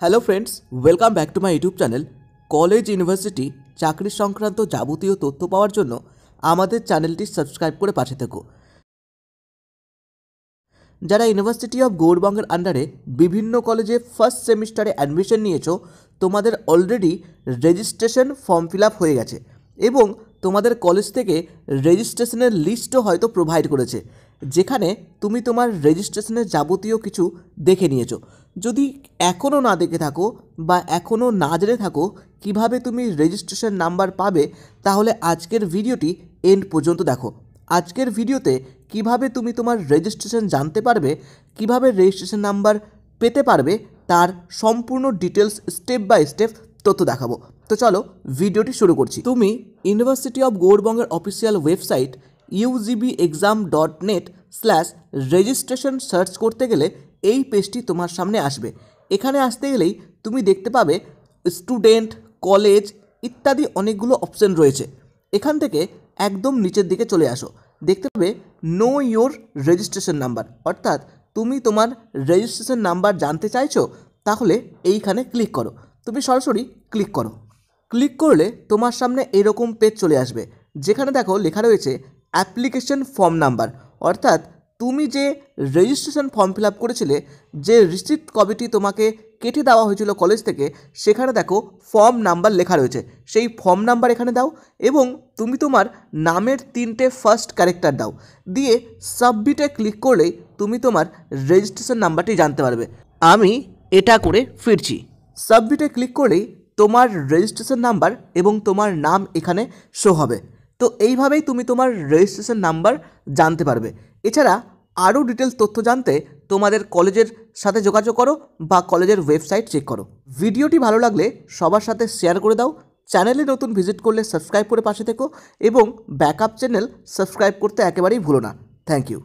Hello friends, welcome back to my YouTube channel. College university চাকরি সংক্রান্ত যাবতীয় তথ্য পাওয়ার জন্য আমাদের চ্যানেলটি সাবস্ক্রাইব করে পাশে থেকো। যারা ইউনিভার্সিটি অফ গৌড়বঙ্গের আন্ডারে বিভিন্ন কলেজে ফার্স্ট সেমিস্টারে অ্যাডমিশন নিয়েছো, তোমাদের already registration form fill up হয়ে গেছে এবং তোমাদের কলেজ থেকে রেজিস্ট্রেশনের লিস্টও হয়তো প্রোভাইড করেছে, যেখানে তুমি তোমার রেজিস্ট্রেশনের যাবতীয় কিছু দেখে নিয়েছো। যদি এখনও না দেখে থাকো বা এখনও না জেনে থাকো কিভাবে তুমি রেজিস্ট্রেশন নাম্বার পাবে, তাহলে আজকের ভিডিওটি এন্ড পর্যন্ত দেখো। আজকের ভিডিওতে কিভাবে তুমি তোমার রেজিস্ট্রেশন জানতে পারবে, কিভাবে রেজিস্ট্রেশন নাম্বার পেতে পারবে, তার সম্পূর্ণ ডিটেলস স্টেপ বাই স্টেপ তথ্য দেখাবো। তো চলো ভিডিওটি শুরু করছি। তুমি ইউনিভার্সিটি অফ গৌড়বঙ্গের অফিসিয়াল ওয়েবসাইট ugb.exam.net/registration সার্চ করতে গেলে এই পেজটি তোমার সামনে আসবে। এখানে আসতে গেলেই তুমি দেখতে পাবে স্টুডেন্ট, কলেজ ইত্যাদি অনেকগুলো অপশন রয়েছে। এখান থেকে একদম নিচের দিকে চলে আসো, দেখতে পাবে নো ইয়োর রেজিস্ট্রেশন নাম্বার, অর্থাৎ তুমি তোমার রেজিস্ট্রেশন নাম্বার জানতে চাইছো, তাহলে এইখানে ক্লিক করো। তুমি সরাসরি ক্লিক করো। ক্লিক করলে তোমার সামনে এরকম পেজ চলে আসবে, যেখানে দেখো লেখা রয়েছে অ্যাপ্লিকেশন ফর্ম নাম্বার, অর্থাৎ তুমি যে রেজিস্ট্রেশন ফর্ম ফিল আপ করেছিলে, যে রিসিপ্ট কপিটি তোমাকে কেটে দেওয়া হয়েছিল কলেজ থেকে, সেখানে দেখো ফর্ম নাম্বার লেখা রয়েছে। সেই ফর্ম নাম্বার এখানে দাও এবং তুমি তোমার নামের 3টে ফার্স্ট ক্যারেক্টার দাও, দিয়ে সাবমিটে ক্লিক করলেই তুমি তোমার রেজিস্ট্রেশন নাম্বারটি জানতে পারবে। আমি এটা করে ফিরছি। সাবমিটে ক্লিক করলেই তোমার রেজিস্ট্রেশন নাম্বার এবং তোমার নাম এখানে শো হবে। তো এইভাবেই তুমি তোমার রেজিস্ট্রেশন নাম্বার জানতে পারবে। এছাড়া আরও ডিটেলস তথ্য জানতে তোমাদের কলেজের সাথে যোগাযোগ করো বা কলেজের ওয়েবসাইট চেক করো। ভিডিওটি ভালো লাগলে সবার সাথে শেয়ার করে দাও। চ্যানেলে নতুন ভিজিট করলে সাবস্ক্রাইব করে পাশে থেকো এবং ব্যাকআপ চ্যানেল সাবস্ক্রাইব করতে একেবারেই ভুলো না। Thank you.